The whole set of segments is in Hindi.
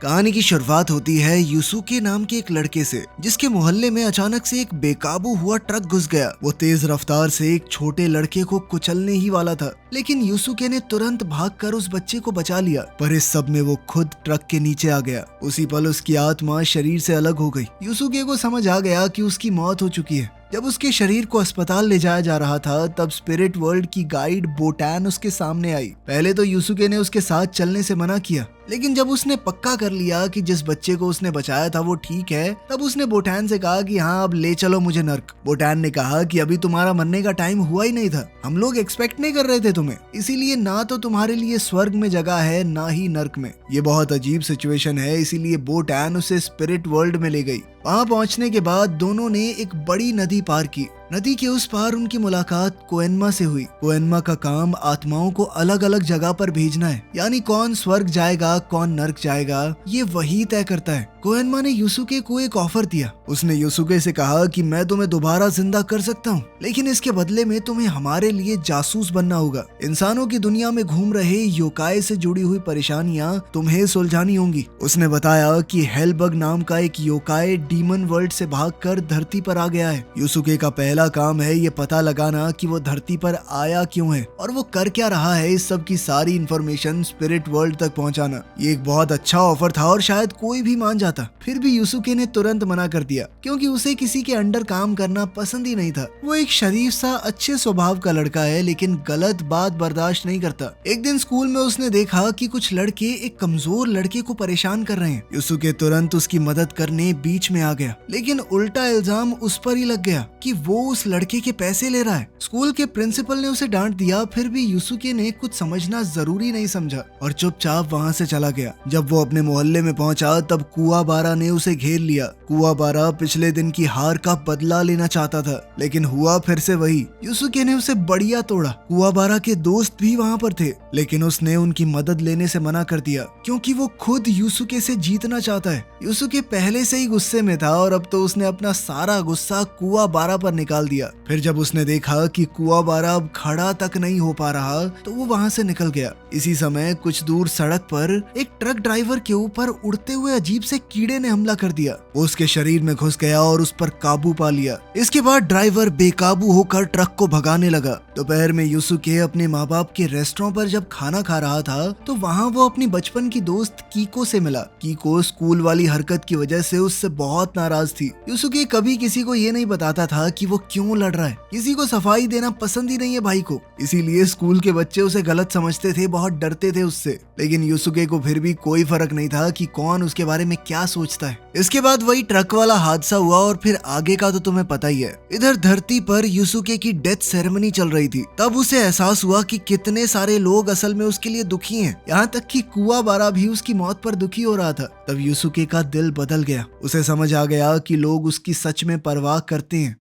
कहानी की शुरुआत होती है यूसुके नाम के एक लड़के से, जिसके मोहल्ले में अचानक से एक बेकाबू हुआ ट्रक घुस गया। वो तेज रफ्तार से एक छोटे लड़के को कुचलने ही वाला था, लेकिन यूसुके ने तुरंत भागकर उस बच्चे को बचा लिया। पर इस सब में वो खुद ट्रक के नीचे आ गया। उसी पल उसकी आत्मा शरीर से अलग हो गई। यूसुके को समझ आ गया कि उसकी मौत हो चुकी है। जब उसके शरीर को अस्पताल ले जाया जा रहा था, तब स्पिरिट वर्ल्ड की गाइड बोटान उसके सामने आई। पहले तो यूसुके ने उसके साथ चलने से मना किया, लेकिन जब उसने पक्का कर लिया कि जिस बच्चे को उसने बचाया था वो ठीक है, तब उसने बोटान से कहा कि हाँ, अब ले चलो मुझे नर्क। बोटान ने कहा कि अभी तुम्हारा मरने का टाइम हुआ ही नहीं था, हम लोग एक्सपेक्ट नहीं कर रहे थे तुम्हें, इसीलिए ना तो तुम्हारे लिए स्वर्ग में जगह है ना ही नर्क में। ये बहुत अजीब सिचुएशन है, इसीलिए बोटान उसे स्पिरिट वर्ल्ड में ले गई। वहाँ पहुँचने के बाद दोनों ने एक बड़ी नदी पार की। नदी के उस पार उनकी मुलाकात कोएनमा से हुई। कोएनमा का काम आत्माओं को अलग अलग जगह पर भेजना है, यानी कौन स्वर्ग जाएगा कौन नर्क जाएगा ये वही तय करता है। कोएनमा ने यूसुके को एक ऑफर दिया। उसने यूसुके से कहा कि मैं तुम्हें दोबारा जिंदा कर सकता हूँ, लेकिन इसके बदले में तुम्हें हमारे लिए जासूस बनना होगा। इंसानों की दुनिया में घूम रहे योकाई से जुड़ी हुई परेशानियाँ तुम्हें सुलझानी होंगी। उसने बताया कि हेलबग नाम का एक योकाई डीमन वर्ल्ड से भागकर धरती पर आ गया है। यूसुके का पहला काम है ये पता लगाना कि वो धरती पर आया क्यों है और वो कर क्या रहा है। इस सब की सारी इंफॉर्मेशन स्पिरिट वर्ल्ड तक पहुंचाना। ये एक बहुत अच्छा ऑफर था और शायद कोई भी मान जाता। फिर भी यूसुके ने तुरंत मना कर दिया, क्योंकि उसे किसी के अंडर काम करना पसंद ही नहीं था। वो एक शरीफ सा अच्छे स्वभाव का लड़का है, लेकिन गलत बात बर्दाश्त नहीं करता। एक दिन स्कूल में उसने देखा कि कुछ लड़के एक कमजोर लड़के को परेशान कर रहे हैं। यूसुके तुरंत उसकी मदद करने बीच में आ गया, लेकिन उल्टा इल्जाम उस पर ही लग गया कि वो उस लड़के के पैसे ले रहा है। स्कूल के प्रिंसिपल ने उसे डांट दिया, फिर भी यूसुके ने कुछ समझना जरूरी नहीं समझा और चुपचाप वहाँ से चला गया। जब वो अपने मोहल्ले में पहुंचा, तब कुआबारा ने उसे घेर लिया। कुआबारा पिछले दिन की हार का बदला लेना चाहता था, लेकिन हुआ फिर से वही। यूसुके ने उसे बढ़िया तोड़ा। कुआबारा के दोस्त भी वहाँ पर थे, लेकिन उसने उनकी मदद लेने से मना कर दिया, क्योंकि वो खुद यूसुके से जीतना चाहता है। यूसुके पहले से ही गुस्से में था और अब तो उसने अपना सारा गुस्सा कुआबारा पर निकाल दिया। फिर जब उसने देखा कि कुआबारा अब खड़ा तक नहीं हो पा रहा, तो वो वहाँ से निकल गया। इसी समय कुछ दूर सड़क पर एक ट्रक ड्राइवर के ऊपर उड़ते हुए अजीब से कीड़े ने हमला कर दिया। वो उसके शरीर में घुस गया और उस पर काबू पा लिया। इसके बाद ड्राइवर बेकाबू होकर ट्रक को भगाने लगा। दोपहर में यूसुके अपने माँ बाप के रेस्टोरेंट पर जब खाना खा रहा था, तो वहाँ वो अपनी बचपन की दोस्त कीको से मिला। कीको स्कूल वाली हरकत की वजह से उससे बहुत नाराज थी। यूसुके कभी किसी को ये नहीं बताता था कि वो क्यों लड़ रहा है। किसी को सफाई देना पसंद ही नहीं है भाई को, इसीलिए स्कूल के बच्चे उसे गलत समझते थे, बहुत डरते थे उससे। लेकिन यूसुके को फिर भी कोई फर्क नहीं था कि कौन उसके बारे में क्या सोचता है। इसके बाद वही ट्रक वाला हादसा हुआ और फिर आगे का तो तुम्हें पता ही है। इधर धरती पर यूसुके की डेथ सेरेमनी चल रही थी। तब उसे एहसास हुआ कि कितने सारे लोग असल में उसके लिए दुखी हैं। यहाँ तक कि कुआबारा भी उसकी मौत पर दुखी हो रहा था। तब यूसुके का दिल बदल गया। उसे समझ आ गया कि लोग उसकी सच में परवाह करते हैं।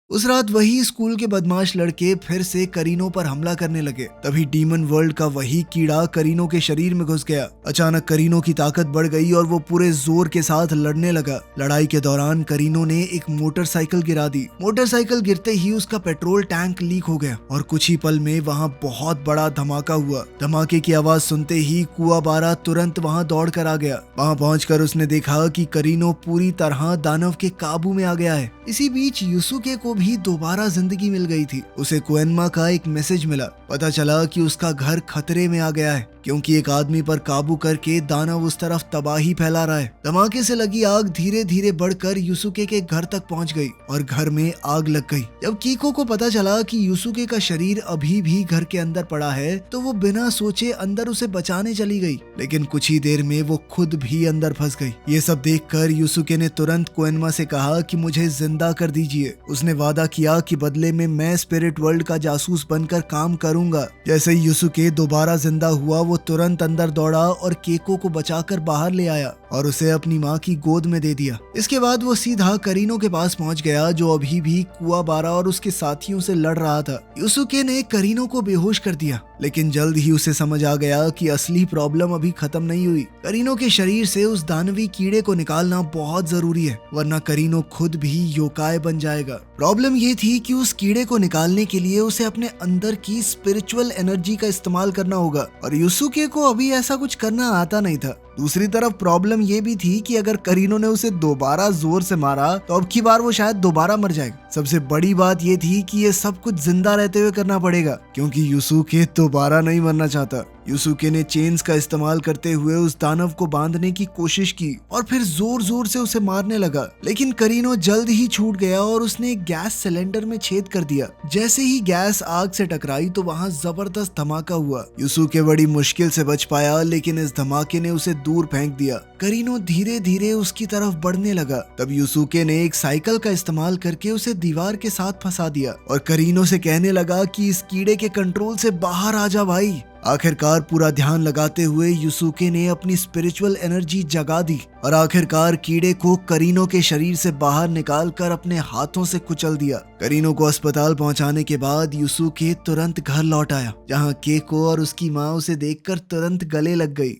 उस रात वही स्कूल के बदमाश लड़के फिर से करीनो पर हमला करने लगे। तभी डीमन वर्ल्ड का वही कीड़ा करीनो के शरीर में घुस गया। अचानक करीनो की ताकत बढ़ गई और वो पूरे जोर के साथ लड़ने लगा। लड़ाई के दौरान करीनो ने एक मोटरसाइकिल गिरा दी। मोटरसाइकिल गिरते ही उसका पेट्रोल टैंक लीक हो गया और कुछ ही पल में वहाँ बहुत बड़ा धमाका हुआ। धमाके की आवाज सुनते ही कुआबारा तुरंत वहाँ दौड़ कर आ गया। वहाँ पहुंचकर उसने देखा कि करीनो पूरी तरह दानव के काबू में आ गया है। इसी बीच यूसुके को भी दोबारा जिंदगी मिल गई थी। उसे कोएनमा का एक मैसेज मिला। पता चला कि उसका घर खतरे में आ गया है, क्योंकि एक आदमी पर काबू करके दानव उस तरफ तबाही फैला रहा है। धमाके से लगी आग धीरे धीरे बढ़कर यूसुके के घर तक पहुंच गई और घर में आग लग गई। जब कीको को पता चला कि यूसुके का शरीर अभी भी घर के अंदर पड़ा है, तो वो बिना सोचे अंदर उसे बचाने चली गई, लेकिन कुछ ही देर में वो खुद भी अंदर फंस गई। ये सब देखकर यूसुके ने तुरंत कोएनमा से कहा कि मुझे जिंदा कर दीजिए। उसने वादा किया कि बदले में मैं स्पिरिट वर्ल्ड का जासूस बनकर काम करूंगा। जैसे ही यूसुके दोबारा जिंदा हुआ, वो तुरंत अंदर दौड़ा और केको को बचाकर बाहर ले आया और उसे अपनी माँ की गोद में दे दिया। इसके बाद वो सीधा करीनो के पास पहुंच गया, जो अभी भी कुआबारा और उसके साथियों से लड़ रहा था। यूसुके ने करीनो को बेहोश कर दिया, लेकिन जल्द ही उसे समझ आ गया कि असली प्रॉब्लम अभी खत्म नहीं हुई। करीनो के शरीर से उस दानवी कीड़े को निकालना बहुत जरूरी है, वरना करीनो खुद भी योकाई बन जाएगा। प्रॉब्लम ये थी कि उस कीड़े को निकालने के लिए उसे अपने अंदर की स्पिरिचुअल एनर्जी का इस्तेमाल करना होगा, और यूसुके को अभी ऐसा कुछ करना आता नहीं था। दूसरी तरफ प्रॉब्लम ये भी थी कि अगर करीनो ने उसे दोबारा जोर से मारा तो अब की बार वो शायद दोबारा मर जाएगा। सबसे बड़ी बात ये थी कि ये सब कुछ जिंदा रहते हुए करना पड़ेगा क्योंकि युसुके दोबारा नहीं मरना चाहता। युसुके ने चेन्स का इस्तेमाल करते हुए उस दानव को बांधने की कोशिश की और फिर जोर जोर से उसे मारने लगा, लेकिन करीनो जल्द ही छूट गया और उसने एक गैस सिलेंडर में छेद कर दिया। जैसे ही गैस आग से टकराई तो वहां जबरदस्त धमाका हुआ। युसुके बड़ी मुश्किल से बच पाया, लेकिन इस धमाके ने उसे दूर फेंक दिया। करीनो धीरे धीरे उसकी तरफ बढ़ने लगा। तब युसुके ने एक साइकिल का इस्तेमाल करके उसे दीवार के साथ फंसा दिया और करीनो से कहने लगा कि इस कीड़े के कंट्रोल से बाहर आ जा भाई। आखिरकार पूरा ध्यान लगाते हुए युसुके ने अपनी स्पिरिचुअल एनर्जी जगा दी और आखिरकार कीड़े को करीनो के शरीर से बाहर निकालकर अपने हाथों से कुचल दिया। करीनो को अस्पताल पहुंचाने के बाद युसुके तुरंत घर लौट आया, जहां केको और उसकी माँ उसे देखकर तुरंत गले लग गई।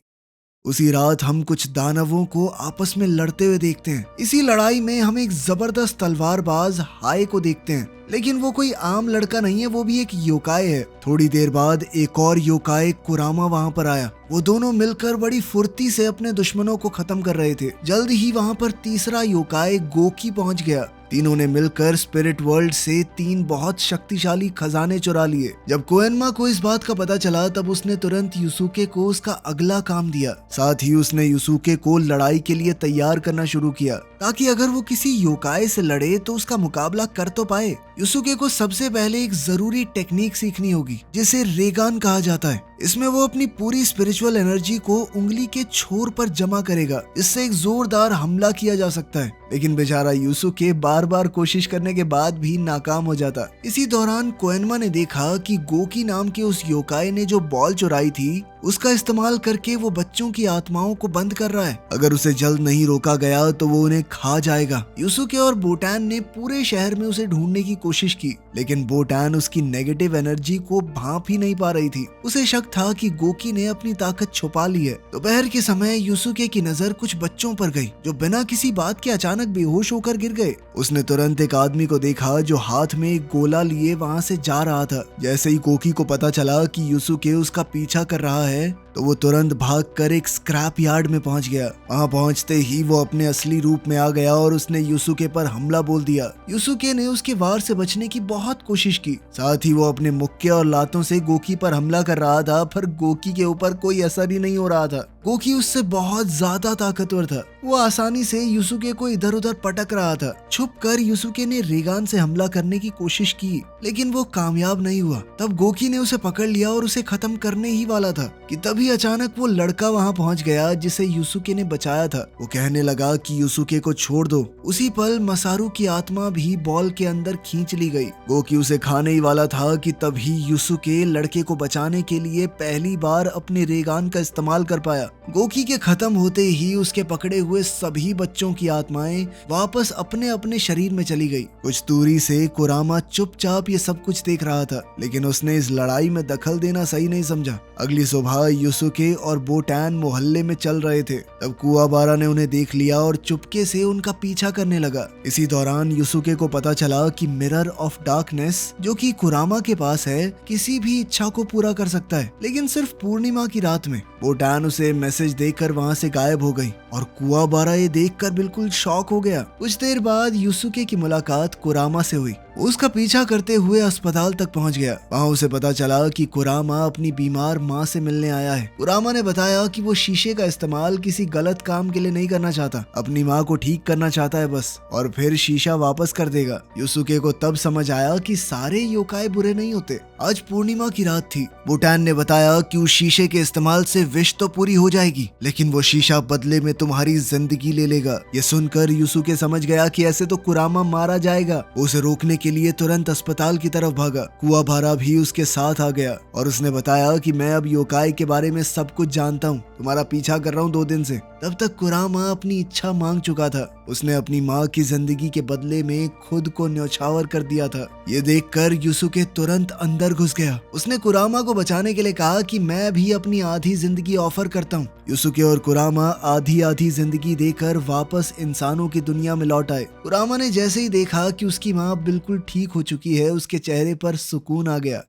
उसी रात हम कुछ दानवों को आपस में लड़ते हुए देखते हैं। इसी लड़ाई में हम एक जबरदस्त तलवारबाज हाय को देखते हैं, लेकिन वो कोई आम लड़का नहीं है, वो भी एक योकाई है। थोड़ी देर बाद एक और योकाई कुरामा वहां पर आया। वो दोनों मिलकर बड़ी फुर्ती से अपने दुश्मनों को खत्म कर रहे थे। जल्द ही वहां पर तीसरा योकाई गोकी पहुंच गया। तीनों ने मिलकर स्पिरिट वर्ल्ड से 3 बहुत शक्तिशाली खजाने चुरा लिए। जब कोएनमा को इस बात का पता चला तब उसने तुरंत युसुके को उसका अगला काम दिया। साथ ही उसने युसुके को लड़ाई के लिए तैयार करना शुरू किया, ताकि अगर वो किसी योकाई से लड़े तो उसका मुकाबला कर तो पाए। युसुके को सबसे पहले एक जरूरी टेक्निक सीखनी होगी, जिसे रेगान कहा जाता है। इसमें वो अपनी पूरी स्पिरिचुअल एनर्जी को उंगली के छोर पर जमा करेगा। इससे एक जोरदार हमला किया जा सकता है, लेकिन बेचारा युसुके बार बार कोशिश करने के बाद भी नाकाम हो जाता। इसी दौरान कोएनमा ने देखा कि गोकी नाम के उस योकाई ने जो बॉल चुराई थी उसका इस्तेमाल करके वो बच्चों की आत्माओं को बंद कर रहा है। अगर उसे जल्द नहीं रोका गया तो वो उन्हें खा जाएगा। युसुके और बोटान ने पूरे शहर में उसे ढूंढने की कोशिश की, लेकिन बोटान उसकी नेगेटिव एनर्जी को भांप ही नहीं पा रही थी। उसे शक था कि गोकी ने अपनी ताकत छुपा ली है। दोपहर के समय युसुके की नजर कुछ बच्चों पर गई जो बिना किसी बात के अचानक बेहोश होकर गिर गए। उसने तुरंत एक आदमी को देखा जो हाथ में एक गोला लिए वहां से जा रहा था। जैसे ही गोकी को पता चला कि युसुके उसका पीछा कर रहा है तो वो तुरंत भागकर एक स्क्रैप यार्ड में पहुंच गया। वहां पहुंचते ही वो अपने असली रूप में आ गया और उसने युसुके पर हमला बोल दिया। युसुके ने उसके वार से बचने की बहुत कोशिश की। साथ ही वो अपने मुक्के और लातों से गोकी पर हमला कर रहा था, पर गोकी के ऊपर कोई असर ही नहीं हो रहा था। गोकी उससे बहुत ज्यादा ताकतवर था। वो आसानी से युसुके को इधर उधर पटक रहा था। छुपकर युसुके ने रेगान से हमला करने की कोशिश की, लेकिन वो कामयाब नहीं हुआ। तब गोकी ने उसे पकड़ लिया और उसे खत्म करने ही वाला था कि तभी अचानक वो लड़का वहां पहुंच गया जिसे युसुके ने बचाया था। वो कहने लगा कि युसुके को छोड़ दो। उसी पल मसारू की आत्मा भी बॉल के अंदर खींच ली गई। गोकी उसे खाने ही वाला था कि तभी युसुके लड़के को बचाने के लिए पहली बार अपने रेगान का इस्तेमाल कर पाया। गोकी के खत्म होते ही उसके पकड़े हुए सभी बच्चों की आत्माएं वापस अपने अपने शरीर में चली गई। कुछ दूरी से कुरामा चुपचाप ये सब कुछ देख रहा था, लेकिन उसने इस लड़ाई में दखल देना सही नहीं समझा। अगली सुबह युसुके और बोटान मोहल्ले में चल रहे थे। तब कुआबारा ने उन्हें देख लिया और चुपके से उनका पीछा करने लगा। इसी दौरान युसुके को पता चला कि मिरर ऑफ डार्कनेस जो कि कुरामा के पास है किसी भी इच्छा को पूरा कर सकता है, लेकिन सिर्फ पूर्णिमा की रात में। बोटान उसे मैसेज देकर वहां से गायब हो गई और कुआबारा ये देखकर बिल्कुल शॉक हो गया। कुछ देर बाद युसुके की मुलाकात कुरामा से हुई। वो उसका पीछा करते हुए अस्पताल तक पहुंच गया। वहां उसे पता चला कि कुरामा अपनी बीमार माँ से मिलने आया है। कुरामा ने बताया कि वो शीशे का इस्तेमाल किसी गलत काम के लिए नहीं करना चाहता, अपनी माँ को ठीक करना चाहता है बस, और फिर शीशा वापस कर देगा। युसुके को तब समझ आया कि सारे योकाई बुरे नहीं होते। आज पूर्णिमा की रात थी। बोटान ने बताया कि उस शीशे के इस्तेमाल से विश तो पूरी हो जाएगी, लेकिन वो शीशा बदले में तुम्हारी जिंदगी ले लेगा। ये सुनकर युसुके समझ गया कि ऐसे तो कुरामा मारा जाएगा। उसे रोकने के लिए तुरंत अस्पताल की तरफ भागा। कुआबारा भी उसके साथ आ गया और उसने बताया कि मैं अब योकाई के बारे में सब कुछ जानता हूँ, तुम्हारा पीछा कर रहा हूँ 2 दिन से। तब तक कुरामा अपनी इच्छा मांग चुका था। उसने अपनी माँ की जिंदगी के बदले में खुद को न्यौछावर कर दिया था। ये देखकर युसुके तुरंत अंदर घुस गया। उसने कुरामा को बचाने के लिए कहा कि मैं भी अपनी आधी जिंदगी ऑफर करता हूँ। युसुके और कुरामा आधी आधी जिंदगी देकर वापस इंसानों की दुनिया में लौट आए। कुरामा ने जैसे ही देखा कि उसकी माँ बिल्कुल ठीक हो चुकी है, उसके चेहरे पर सुकून आ गया।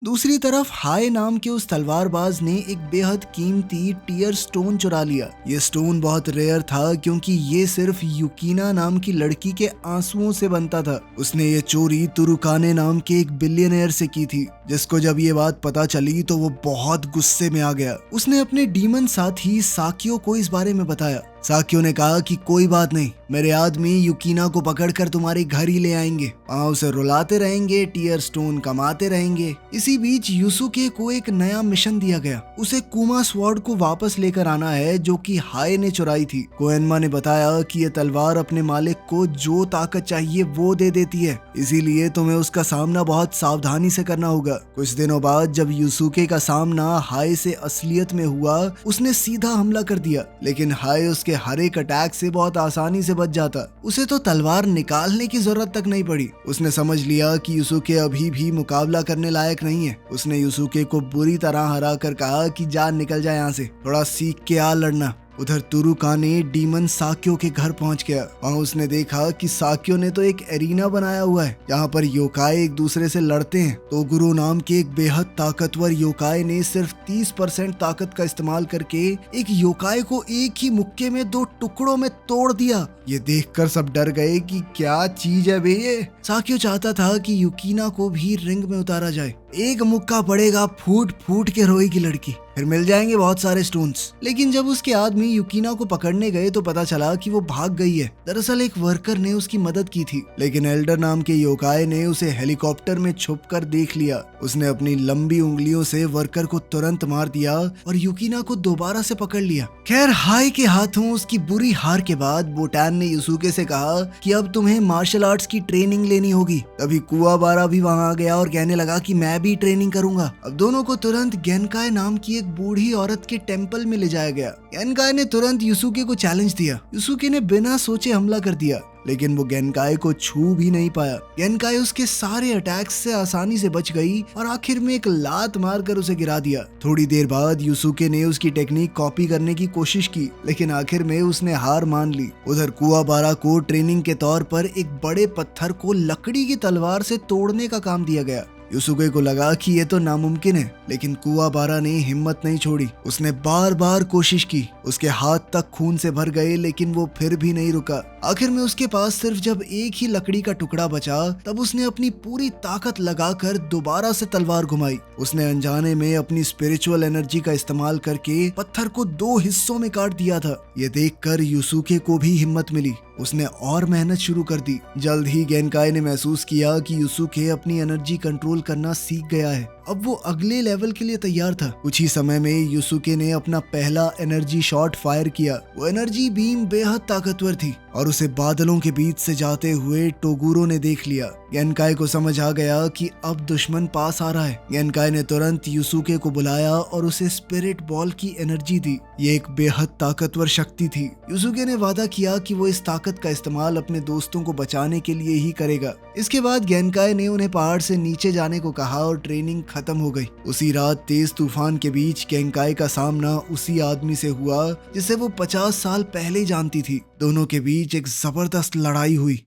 दूसरी तरफ हाय नाम के उस तलवारबाज ने एक बेहद कीमती टीयर स्टोन चुरा लिया। ये स्टोन बहुत रेयर था क्योंकि ये सिर्फ युकीना नाम की लड़की के आंसुओं से बनता था। उसने ये चोरी तुरुकाने नाम के एक बिलियनर से की थी, जिसको जब ये बात पता चली तो वो बहुत गुस्से में आ गया। उसने अपने डीमन साथी साकियो को इस बारे में बताया। साकियो ने कहा कि कोई बात नहीं, मेरे आदमी युकीना को पकड़कर तुम्हारे घर ही ले आएंगे, वहाँ उसे रुलाते रहेंगे, टीयर स्टोन कमाते रहेंगे। इसी बीच युसुके को एक नया मिशन दिया गया। उसे कुमा स्वॉर्ड को वापस लेकर आना है जो कि हाय ने चुराई थी। कोएनमा ने बताया कि ये तलवार अपने मालिक को जो ताकत चाहिए वो दे देती है, इसीलिए तुम्हें उसका सामना बहुत सावधानी से करना होगा। कुछ दिनों बाद जब युसुके का सामना हाय से असलियत में हुआ, उसने सीधा हमला कर दिया, लेकिन हाय उसके हर एक अटैक से बहुत आसानी से बच जाता। उसे तो तलवार निकालने की जरूरत तक नहीं पड़ी। उसने समझ लिया कि युसुके अभी भी मुकाबला करने लायक नहीं है। उसने युसुके को बुरी तरह हरा कर कहा कि जान निकल जाए यहाँ से, थोड़ा सीख के आ लड़ना। उधर तुरुकाने डीमन साकियो के घर पहुंच गया। वहां उसने देखा कि साकियो ने तो एक एरिना बनाया हुआ है जहां पर योकाई एक दूसरे से लड़ते हैं। तोगुरो नाम के एक बेहद ताकतवर योकाई ने सिर्फ 30% ताकत का इस्तेमाल करके एक योकाई को एक ही मुक्के में 2 टुकड़ों में तोड़ दिया। ये देखकर सब डर गए कि क्या चीज है बे ये। साकियो चाहता था कि युकीना को भी रिंग में उतारा जाए। एक मुक्का पड़ेगा, फूट फूट के रोएगी लड़की, फिर मिल जाएंगे बहुत सारे स्टोन्स। लेकिन जब उसके आदमी युकीना को पकड़ने गए तो पता चला कि वो भाग गई है। दरअसल एक वर्कर ने उसकी मदद की थी, लेकिन एल्डर नाम के योकाई ने उसे हेलीकॉप्टर में छुपकर देख लिया। उसने अपनी लंबी उंगलियों से वर्कर को तुरंत मार दिया और युकीना को दोबारा से पकड़ लिया। खैर हाय के हाथों उसकी बुरी हार के बाद बोटान ने युसुके से कहा कि अब तुम्हें मार्शल आर्ट्स की ट्रेनिंग लेनी होगी। तभी कुवाबारा भी वहां आ गया और कहने लगा कि मैं भी ट्रेनिंग करूंगा। अब दोनों को तुरंत गेनकाई नाम की एक बूढ़ी औरत के टेंपल में ले जाया गया। गेनकाई ने तुरंत युसुके को चैलेंज दिया। युसुके ने बिना सोचे हमला कर दिया, लेकिन वो गेनकाई को छू भी नहीं पाया। गेनकाई उसके सारे अटैक्स से आसानी से बच गई और आखिर में एक लात मारकर उसे गिरा दिया। थोड़ी देर बाद युसुके ने उसकी टेक्निक कॉपी करने की कोशिश की, लेकिन आखिर में उसने हार मान ली। उधर कुवाबारा को ट्रेनिंग के तौर पर एक बड़े पत्थर को लकड़ी की तलवार से तोड़ने का काम दिया गया। युसुके को लगा कि ये तो नामुमकिन है, लेकिन कुवाबारा ने हिम्मत नहीं छोड़ी। उसने बार बार कोशिश की। उसके हाथ तक खून से भर गए, लेकिन वो फिर भी नहीं रुका। आखिर में उसके पास सिर्फ जब एक ही लकड़ी का टुकड़ा बचा, तब उसने अपनी पूरी ताकत लगाकर दोबारा से तलवार घुमाई। उसने अनजाने में अपनी स्पिरिचुअल एनर्जी का इस्तेमाल करके पत्थर को 2 हिस्सों में काट दिया था। ये देखकर युसुके को भी हिम्मत मिली। उसने और मेहनत शुरू कर दी। जल्द ही गेनकाई ने महसूस किया कि युसुके अपनी एनर्जी कंट्रोल करना सीख गया है। अब वो अगले लेवल के लिए तैयार था। कुछ ही समय में युसुके ने अपना पहला एनर्जी शॉट फायर किया। वो एनर्जी बीम बेहद ताकतवर थी और उसे बादलों के बीच से जाते हुए टोगुरो ने देख लिया। गेनकाई को समझ आ गया कि अब दुश्मन पास आ रहा है। गेनकाई ने तुरंत युसुके को बुलाया और उसे स्पिरिट बॉल की एनर्जी दी। ये एक बेहद ताकतवर शक्ति थी। युसुके ने वादा किया कि वो इस ताकत का इस्तेमाल अपने दोस्तों को बचाने के लिए ही करेगा। इसके बाद गेनकाई ने उन्हें पहाड़ से नीचे जाने को कहा और ट्रेनिंग खत्म हो गई। उसी रात तेज तूफान के बीच गेनकाई का सामना उसी आदमी से हुआ जिसे वो 50 साल पहले जानती थी। दोनों के बीच एक जबरदस्त लड़ाई हुई।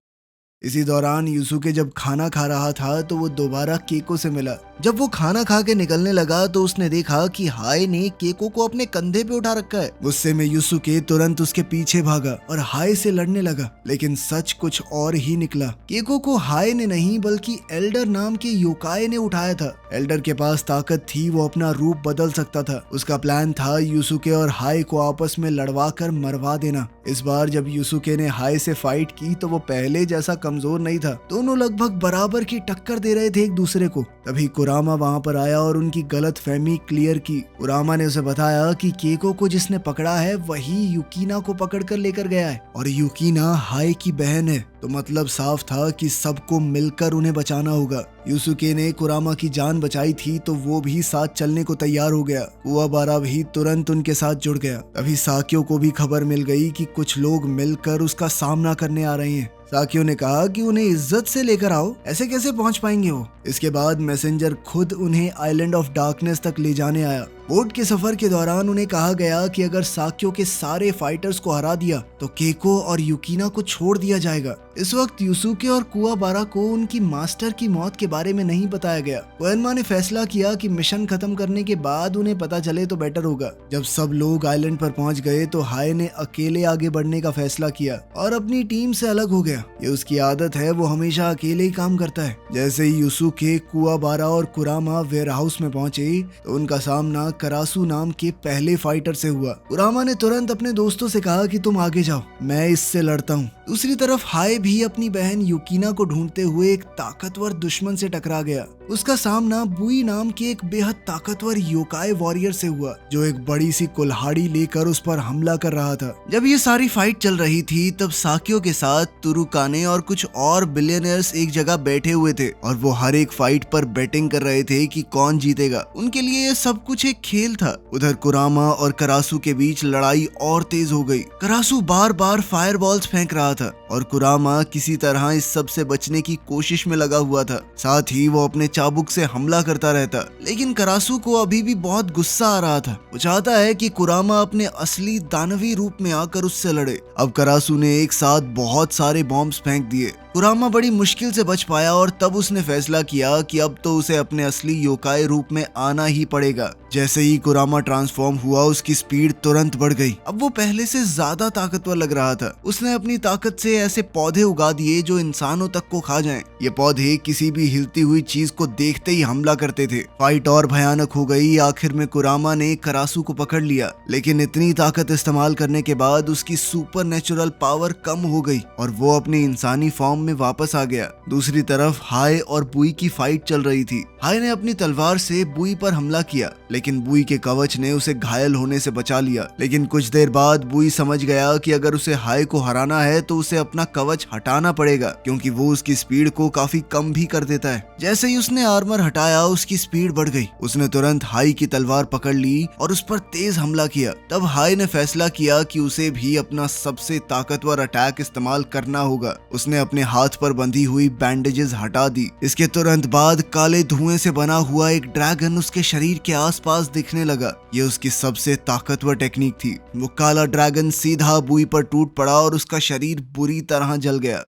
इसी दौरान युसुके जब खाना खा रहा था तो वो दोबारा केको से मिला। जब वो खाना खा के निकलने लगा तो उसने देखा कि हाय ने केको को अपने कंधे पे उठा रखा है। गुस्से में युसुके तुरंत उसके पीछे भागा और हाय से लड़ने लगा, लेकिन सच कुछ और ही निकला। केको को हाय ने नहीं बल्कि एल्डर नाम के योकाई ने उठाया था। एल्डर के पास ताकत थी, वो अपना रूप बदल सकता था। उसका प्लान था युसुके और हाय को आपस में लड़वा कर मरवा देना। इस बार जब युसुके ने हाय से फाइट की तो वो पहले जैसा कमजोर नहीं था। दोनों लगभग बराबर की टक्कर दे रहे थे एक दूसरे को। तभी कुरामा वहां पर आया और उनकी गलत फहमी क्लियर की। कुरामा ने उसे बताया कि केको को जिसने पकड़ा है वही युकीना को पकड़कर लेकर गया है और युकीना हाय की बहन है। तो मतलब साफ था कि सबको मिलकर उन्हें बचाना होगा। युसुके ने कुरामा की जान बचाई थी तो वो भी साथ चलने को तैयार हो गया। कुवाबारा भी तुरंत उनके साथ जुड़ गया। तभी साकियो को भी खबर मिल गई कि कुछ लोग मिलकर उसका सामना करने आ रहे हैं। साकियो ने कहा कि उन्हें इज्जत से लेकर आओ, ऐसे कैसे पहुंच पाएंगे वो। इसके बाद मैसेंजर खुद उन्हें आइलैंड ऑफ डार्कनेस तक ले जाने आया। बोट के सफर के दौरान उन्हें कहा गया कि अगर साक्यो के सारे फाइटर्स को हरा दिया तो केको और युकिना को छोड़ दिया जाएगा। इस वक्त यूसुके और कुवाबारा को उनकी मास्टर की मौत के बारे में नहीं बताया गया। कोएनमा ने फैसला किया कि मिशन खत्म करने के बाद उन्हें पता चले तो बेटर होगा। जब सब लोग आइलैंड पर पहुंच गए तो हाय ने अकेले आगे बढ़ने का फैसला किया और अपनी टीम से अलग हो गया। ये उसकी आदत है, वो हमेशा अकेले ही काम करता है। जैसे ही यूसुके, कुवाबारा और कुरामा वेयरहाउस में पहुंचे तो उनका सामना करासु नाम के पहले फाइटर से हुआ। कुरामा ने तुरंत अपने दोस्तों से कहा कि तुम आगे जाओ, मैं इससे लड़ता हूँ। दूसरी तरफ हाय भी अपनी बहन युकिना को ढूंढते हुए एक ताकतवर दुश्मन से टकरा गया। उसका सामना बुई नाम के एक बेहद ताकतवर योकाई वॉरियर से हुआ जो एक बड़ी सी कुल्हाड़ी लेकर उस पर हमला कर रहा था। जब ये सारी फाइट चल रही थी तब साक्यो के साथ तुरुकाने और कुछ और बिलियनर्स एक जगह बैठे हुए थे और वो हर एक फाइट पर बेटिंग कर रहे थे कि कौन जीतेगा। उनके लिए ये सब कुछ एक खेल था। उधर कुरामा और करासु के बीच लड़ाई और तेज हो गई। करासु बार बार फायर बॉल्स फेंक रहा था और कुरामा किसी तरह इस सब से बचने की कोशिश में लगा हुआ था। साथ ही वो अपने चाबुक से हमला करता रहता, लेकिन करासु को अभी भी बहुत गुस्सा आ रहा था। वो चाहता है कि कुरामा अपने असली दानवी रूप में आकर उससे लड़े। अब करासु ने एक साथ बहुत सारे बॉम्ब्स फेंक दिए। कुरामा बड़ी मुश्किल से बच पाया और तब उसने फैसला किया कि अब तो उसे अपने असली योकाई रूप में आना ही पड़ेगा। जैसे ही कुरामा ट्रांसफॉर्म हुआ उसकी स्पीड तुरंत बढ़ गई। अब वो पहले से ज्यादा ताकतवर लग रहा था। उसने अपनी ताकत से ऐसे पौधे उगा दिए जो इंसानों तक को खा जाएं। ये पौधे किसी भी हिलती हुई चीज को देखते ही हमला करते थे। फाइट और भयानक हो गई। आखिर में कुरामा ने करासु को पकड़ लिया, लेकिन इतनी ताकत इस्तेमाल करने के बाद उसकी सुपर नेचुरल पावर कम हो गई और वो अपनी इंसानी फॉर्म में वापस आ गया। दूसरी तरफ हाय और बुई की फाइट चल रही थी। हाय ने अपनी तलवार से बुई पर हमला किया, लेकिन बुई के कवच ने उसे घायल होने से बचा लिया। लेकिन कुछ देर बाद बुई समझ गया कि अगर उसे हाय को हराना है तो उसे अपना कवच हटाना पड़ेगा, क्योंकि वो उसकी स्पीड को काफी कम भी कर देता है। जैसे ही उसने आर्मर हटाया उसकी स्पीड बढ़ गई। उसने तुरंत हाय की तलवार पकड़ ली और उस पर तेज हमला किया। तब हाय ने फैसला किया कि उसे भी अपना सबसे ताकतवर अटैक इस्तेमाल करना होगा। उसने अपने हाथ पर बंधी हुई बैंडेजेस हटा दी। इसके तुरंत बाद काले धुएं से बना हुआ एक ड्रैगन उसके शरीर के आसपास दिखने लगा। ये उसकी सबसे ताकतवर टेक्निक थी। वो काला ड्रैगन सीधा बुई पर टूट पड़ा और उसका शरीर बुरी तरह जल गया।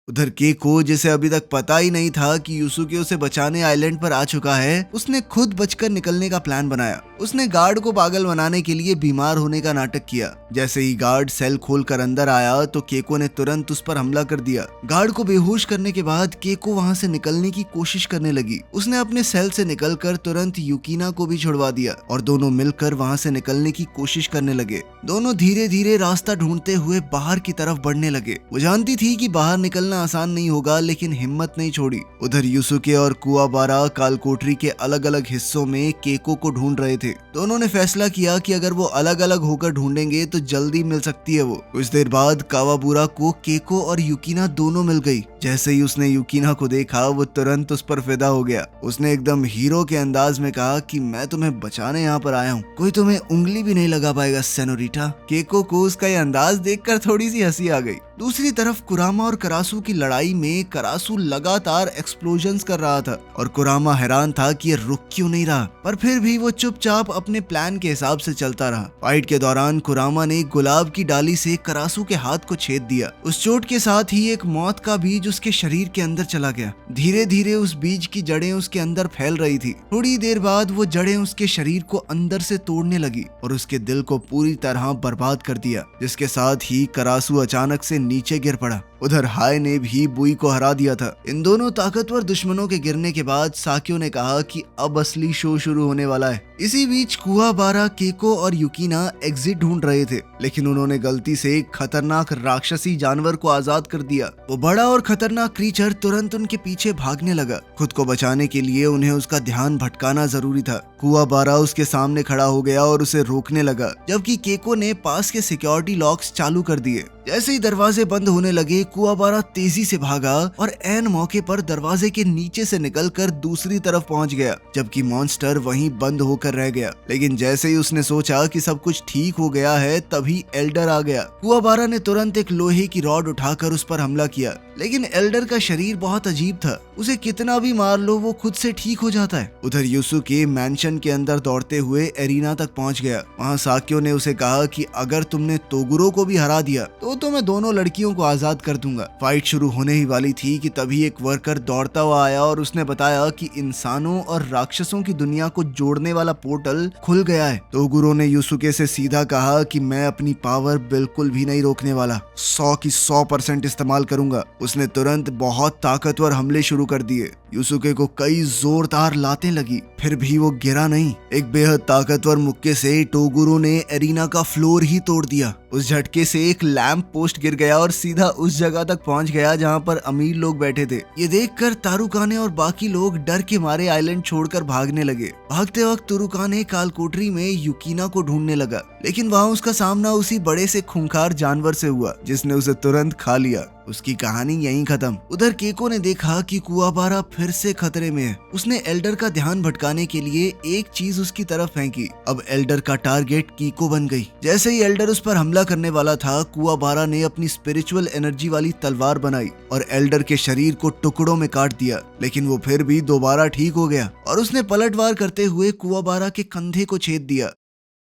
उधर केको, जिसे अभी तक पता ही नहीं था कि यूसुके उसे बचाने आइलैंड पर आ चुका है, उसने खुद बचकर निकलने का प्लान बनाया। उसने गार्ड को पागल बनाने के लिए बीमार होने का नाटक किया। जैसे ही गार्ड सेल खोलकर अंदर आया तो केको ने तुरंत उस पर हमला कर दिया। गार्ड को बेहोश करने के बाद केको वहां से निकलने की कोशिश करने लगी। उसने अपने सेल से निकलकर तुरंत युकिना को भी छुड़वा दिया और दोनों मिलकर वहां से निकलने की कोशिश करने लगे। दोनों धीरे धीरे रास्ता ढूंढते हुए बाहर की तरफ बढ़ने लगे। वो जानती थी कि बाहर निकलना आसान नहीं होगा, लेकिन हिम्मत नहीं छोड़ी। उधर यूसुके और कुवाबारा कालकोठरी के अलग अलग हिस्सों में केको को ढूंढ रहे थे। दोनों ने फैसला किया कि अगर वो अलग अलग होकर ढूंढेंगे तो जल्दी मिल सकती है वो। कुछ देर बाद कावाबुरा को केको और युकिना दोनों मिल गई। जैसे ही उसने युकिना को देखा वो तुरंत उस पर फिदा हो गया। उसने एकदम हीरो के अंदाज में कहा कि मैं तुम्हें बचाने यहाँ पर आया हूँ, कोई तुम्हें उंगली भी नहीं लगा पाएगा सेनोरिटा। केको को उसका ये अंदाज देखकर थोड़ी सी हंसी आ गई। दूसरी तरफ कुरामा और करासु की लड़ाई में करासु लगातार एक्सप्लोजन्स कर रहा था और कुरामा हैरान था कि ये रुक क्यों नहीं रहा, पर फिर भी वो चुपचाप अपने प्लान के हिसाब से चलता रहा। फाइट के दौरान कुरामा ने गुलाब की डाली से करासु के हाथ को छेद दिया। उस चोट के साथ ही एक मौत का बीज उसके शरीर के अंदर चला गया। धीरे धीरे उस बीज की जड़ें उसके अंदर फैल रही थी। थोड़ी देर बाद वो जड़ें उसके शरीर को अंदर से तोड़ने लगी और उसके दिल को पूरी तरह बर्बाद कर दिया, जिसके साथ ही करासु अचानक से नीचे गिर पड़ा। उधर हाय ने भी बुई को हरा दिया था। इन दोनों ताकतवर दुश्मनों के गिरने के बाद साक्यो ने कहा कि अब असली शो शुरू होने वाला है। इसी बीच कुवाबारा, केको और युकिना एग्जिट ढूंढ रहे थे, लेकिन उन्होंने गलती से एक खतरनाक राक्षसी जानवर को आजाद कर दिया। वो बड़ा और खतरनाक क्रीचर तुरंत उनके पीछे भागने लगा। खुद को बचाने के लिए उन्हें उसका ध्यान भटकाना जरूरी था। कुवाबारा उसके सामने खड़ा हो गया और उसे रोकने लगा, जबकि केको ने पास के सिक्योरिटी लॉक्स चालू कर दिए। जैसे ही दरवाजे बंद होने लगे कुवाबारा तेजी से भागा और ऐन मौके पर दरवाजे के नीचे से निकलकर दूसरी तरफ पहुंच गया, जबकि मॉन्स्टर वहीं बंद होकर रह गया। लेकिन जैसे ही उसने सोचा कि सब कुछ ठीक हो गया है, तभी एल्डर आ गया। कुवाबारा ने तुरंत एक लोहे की रॉड उठाकर उस पर हमला किया। लेकिन एल्डर का शरीर बहुत अजीब था, उसे कितना भी मार लो वो खुद से ठीक हो जाता है। उधर यूसुके मैंशन के अंदर दौड़ते हुए एरिना तक पहुंच गया। वहां साक्यो ने उसे कहा कि अगर तुमने तोगुरो को भी हरा दिया तो मैं दोनों लड़कियों को आजाद कर दूंगा। फाइट शुरू होने ही वाली थी कि तभी एक वर्कर दौड़ता हुआ आया और उसने बताया कि इंसानों और राक्षसों की दुनिया को जोड़ने वाला पोर्टल खुल गया है। तोगुरो ने यूसुके से सीधा कहा कि मैं अपनी पावर बिल्कुल भी नहीं रोकने वाला, 100 की 100% इस्तेमाल करूंगा। उसने तुरंत बहुत ताकतवर हमले शुरू कर दिए। यूसुके को कई जोरदार लातें लगी, फिर भी वो गिरा नहीं। एक बेहद ताकतवर मुक्के से टोगुरो ने एरिना का फ्लोर ही तोड़ दिया। उस झटके से एक लैंप पोस्ट गिर गया और सीधा उस जगह तक पहुंच गया जहां पर अमीर लोग बैठे थे। ये देखकर तारुकाने और बाकी लोग डर के मारे आइलैंड छोड़कर भागने लगे। भागते वक्त तुरुकाने कालकोठरी में युकीना को ढूंढने लगा, लेकिन वहां उसका सामना उसी बड़े से खूंखार जानवर से हुआ जिसने उसे तुरंत खा लिया। उसकी कहानी यहीं खत्म। उधर केको ने देखा कि कुआबारा फिर से खतरे में है। उसने एल्डर का ध्यान भटकाने के लिए एक चीज उसकी तरफ फेंकी। अब एल्डर का टारगेट कीको बन गई। जैसे ही एल्डर उस पर हमला करने वाला था, कुआबारा ने अपनी स्पिरिचुअल एनर्जी वाली तलवार बनाई और एल्डर के शरीर को टुकड़ों में काट दिया। लेकिन वो फिर भी दोबारा ठीक हो गया और उसने पलटवार करते हुए कुआबारा के कंधे को छेद दिया।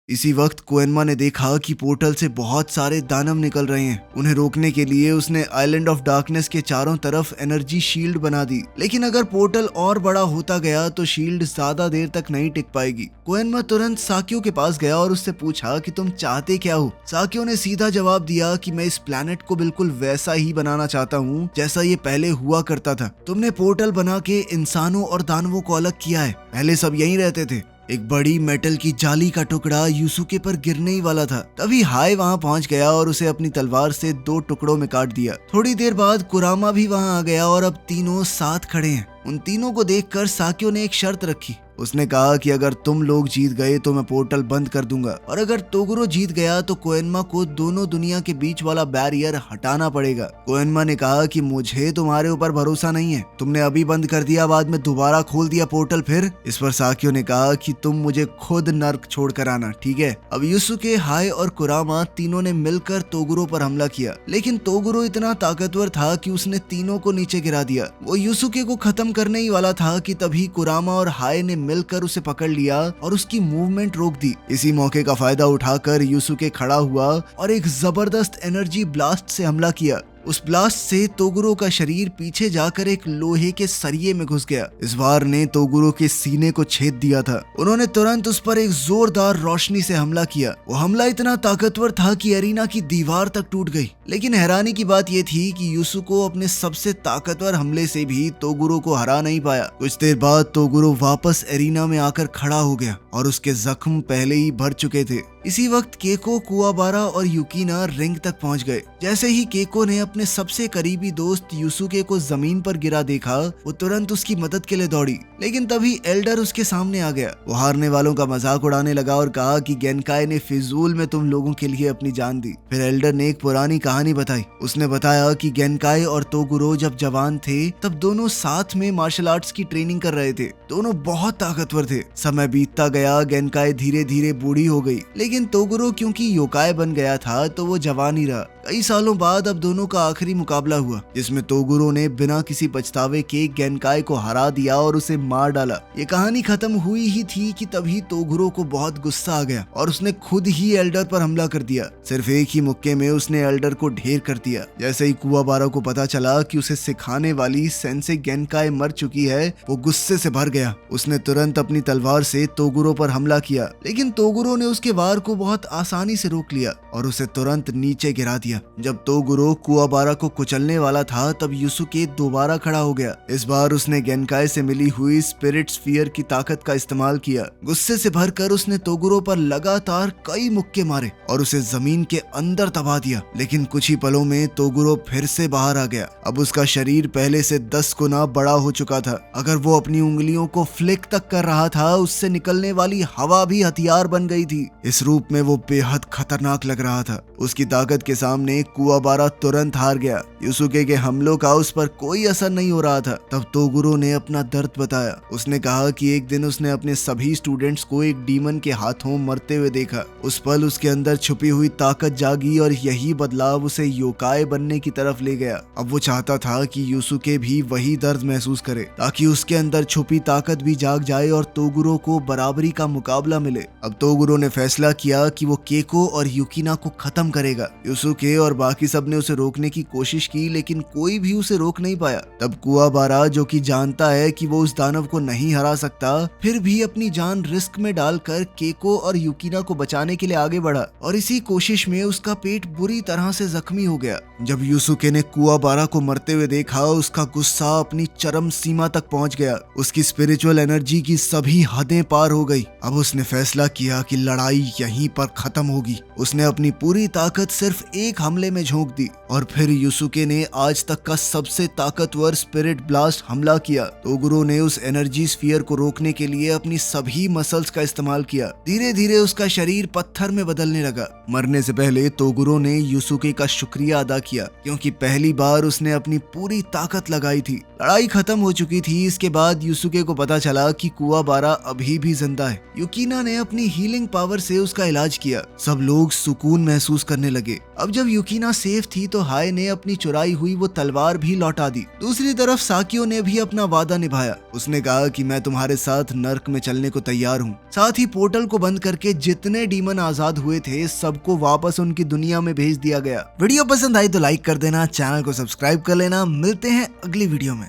इसी वक्त कोएनमा ने देखा कि पोर्टल से बहुत सारे दानव निकल रहे हैं। उन्हें रोकने के लिए उसने आइलैंड ऑफ डार्कनेस के चारों तरफ एनर्जी शील्ड बना दी। लेकिन अगर पोर्टल और बड़ा होता गया तो शील्ड ज्यादा देर तक नहीं टिक पाएगी। कोएनमा तुरंत साक्यो के पास गया और उससे पूछा कि तुम चाहते क्या हो। साक्यो ने सीधा जवाब दिया कि मैं इस प्लेनेट को बिल्कुल वैसा ही बनाना चाहता हूँ जैसा ये पहले हुआ करता था। तुमने पोर्टल बना के इंसानों और दानवों को अलग किया है, पहले सब यहीं रहते थे। एक बड़ी मेटल की जाली का टुकड़ा यूसुके पर गिरने ही वाला था, तभी हाय वहां पहुंच गया और उसे अपनी तलवार से 2 टुकड़ों में काट दिया। थोड़ी देर बाद कुरामा भी वहां आ गया और अब तीनों साथ खड़े हैं। उन तीनों को देखकर साक्यो ने एक शर्त रखी। उसने कहा कि अगर तुम लोग जीत गए तो मैं पोर्टल बंद कर दूंगा, और अगर तोगुरो जीत गया तो कोएनमा को दोनों दुनिया के बीच वाला बैरियर हटाना पड़ेगा। कोएनमा ने कहा कि मुझे तुम्हारे ऊपर भरोसा नहीं है, तुमने अभी बंद कर दिया, बाद में दोबारा खोल दिया पोर्टल फिर। इस पर साक्यो ने कहा कि तुम मुझे खुद नर्क छोड़ कर आना, ठीक है। अब यूसुके, हाय और कुरामा तीनों ने मिलकर तोगुरो पर हमला किया, लेकिन तोगुरो इतना ताकतवर था कि उसने तीनों को नीचे गिरा दिया। वो यूसुके को खत्म करने ही वाला था कि तभी कुरामा और हाय ने मिलकर उसे पकड़ लिया और उसकी मूवमेंट रोक दी। इसी मौके का फायदा उठाकर यूसुके खड़ा हुआ और एक जबरदस्त एनर्जी ब्लास्ट से हमला किया। उस ब्लास्ट से तोगुरो का शरीर पीछे जाकर एक लोहे के सरिये में घुस गया। इस वार ने तोगुरो के सीने को छेद दिया था। उन्होंने तुरंत उस पर एक जोरदार रोशनी से हमला किया। वो हमला इतना ताकतवर था कि एरिना की दीवार तक टूट गई। लेकिन हैरानी की बात यह थी कि यूसुको अपने सबसे ताकतवर हमले से भी तोगुरो को हरा नहीं पाया। कुछ देर बाद तोगुरो वापस एरिना में आकर खड़ा हो गया और उसके जख्म पहले ही भर चुके थे। इसी वक्त केको, कुआबारा और युकीना रिंग तक पहुंच गए। जैसे ही केको ने अपने सबसे करीबी दोस्त यूसुके को जमीन पर गिरा देखा, वो तुरंत उसकी मदद के लिए दौड़ी। लेकिन तभी एल्डर उसके सामने आ गया। वो हारने वालों का मजाक उड़ाने लगा और कहा कि गेनकाई ने फिजूल में तुम लोगों के लिए अपनी जान दी। फिर एल्डर ने एक पुरानी कहानी बताई। उसने बताया कि गेनकाई और तोगुरो जब जवान थे तब दोनों साथ में मार्शल आर्ट्स की ट्रेनिंग कर रहे थे। दोनों बहुत ताकतवर थे। समय बीतता गया, गेनकाई धीरे धीरे बूढ़ी हो गई, लेकिन तोगुरो क्योंकि योकाई बन गया था तो वो जवान ही रहा। कई सालों बाद अब दोनों का आखिरी मुकाबला हुआ, जिसमें तोगुरो ने बिना किसी पछतावे के गेनकाई को हरा दिया और उसे मार डाला। ये कहानी खत्म हुई ही थी कि तभी तोगुरो को बहुत गुस्सा आ गया और उसने खुद ही एल्डर पर हमला कर दिया। सिर्फ एक ही मुक्के में उसने एल्डर को ढेर कर दिया। जैसे ही कुआबारा को पता चला कि उसे सिखाने वाली सेंसे गेनकाई मर चुकी है, वो गुस्से से भर गया। उसने तुरंत अपनी तलवार से तोगुरो पर हमला किया, लेकिन तोगुरो ने उसके वार को बहुत आसानी से रोक लिया और उसे तुरंत नीचे गिरा दिया। जब तोगुरो कुआबारा को कुचलने वाला था तब यूसुके दोबारा खड़ा हो गया। इस बार उसने गेनकाई से मिली हुई स्पिरिट स्फीयर की ताकत का इस्तेमाल किया। गुस्से से भरकर उसने तोगुरो पर लगातार कई मुक्के मारे और उसे जमीन के अंदर दबा दिया। लेकिन कुछ ही पलों में तोगुरो फिर से बाहर आ गया। अब उसका शरीर पहले से 10 गुना बड़ा हो चुका था। अगर वो अपनी उंगलियों को फ्लिक तक कर रहा था, उससे निकलने वाली हवा भी हथियार बन गई थी। इस रूप में वो बेहद खतरनाक लग रहा था। उसकी ताकत के सामने सामने कुवाबारा तुरंत हार गया। युसुके के हमलों का उस पर कोई असर नहीं हो रहा था। तब तोगुरो ने अपना दर्द बताया। उसने कहा कि एक दिन उसने अपने सभी स्टूडेंट्स को एक डीमन के हाथों मरते हुए देखा। उस पल उसके अंदर छुपी हुई ताकत जागी और यही बदलाव उसे योकाई बनने की तरफ ले गया। अब वो चाहता था कि युसुके भी वही दर्द महसूस करे ताकि उसके अंदर छुपी ताकत भी जाग जाए और तोगुरो को बराबरी का मुकाबला मिले। अब तोगुरो ने फैसला किया कि वो केको और युकिना को खत्म करेगा। युसुके और बाकी सब ने उसे रोकने की कोशिश की, लेकिन कोई भी उसे रोक नहीं पाया। तब कुवाबारा, जो कि जानता है कि वो उस दानव को नहीं हरा सकता, फिर भी अपनी जान रिस्क में डालकर केको और युकिना को बचाने के लिए आगे बढ़ा और इसी कोशिश में उसका पेट बुरी तरह से जख्मी हो गया। जब युसुके ने कुवाबारा को मरते हुए देखा, उसका गुस्सा अपनी चरम सीमा तक पहुंच गया। उसकी स्पिरिचुअल एनर्जी की सभी हदें पार हो गई। अब उसने फैसला किया कि लड़ाई यहीं पर खत्म होगी। उसने अपनी पूरी ताकत सिर्फ एक हमले में झोंक दी और फिर युसुके ने आज तक का सबसे ताकतवर स्पिरिट ब्लास्ट हमला किया। तोगुरो ने उस एनर्जी स्फीयर को रोकने के लिए अपनी सभी मसल्स का इस्तेमाल किया। धीरे धीरे उसका शरीर पत्थर में बदलने लगा। मरने से पहले तोगुरो ने युसुके का शुक्रिया अदा किया, क्योंकि पहली बार उसने अपनी पूरी ताकत लगाई थी। लड़ाई खत्म हो चुकी थी। इसके बाद युसुके को पता चला कि कुवाबारा अभी भी जिंदा है। युकिना ने अपनी हीलिंग पावर से उसका इलाज किया। सब लोग सुकून महसूस करने लगे। अब जब युकिना सेफ थी तो हाय ने अपनी चुराई हुई वो तलवार भी लौटा दी। दूसरी तरफ साकियो ने भी अपना वादा निभाया। उसने कहा कि मैं तुम्हारे साथ नर्क में चलने को तैयार हूँ। साथ ही पोर्टल को बंद करके जितने डीमन आजाद हुए थे सबको वापस उनकी दुनिया में भेज दिया गया। वीडियो पसंद आई तो लाइक कर देना, चैनल को सब्सक्राइब कर लेना। मिलते हैं अगली वीडियो में।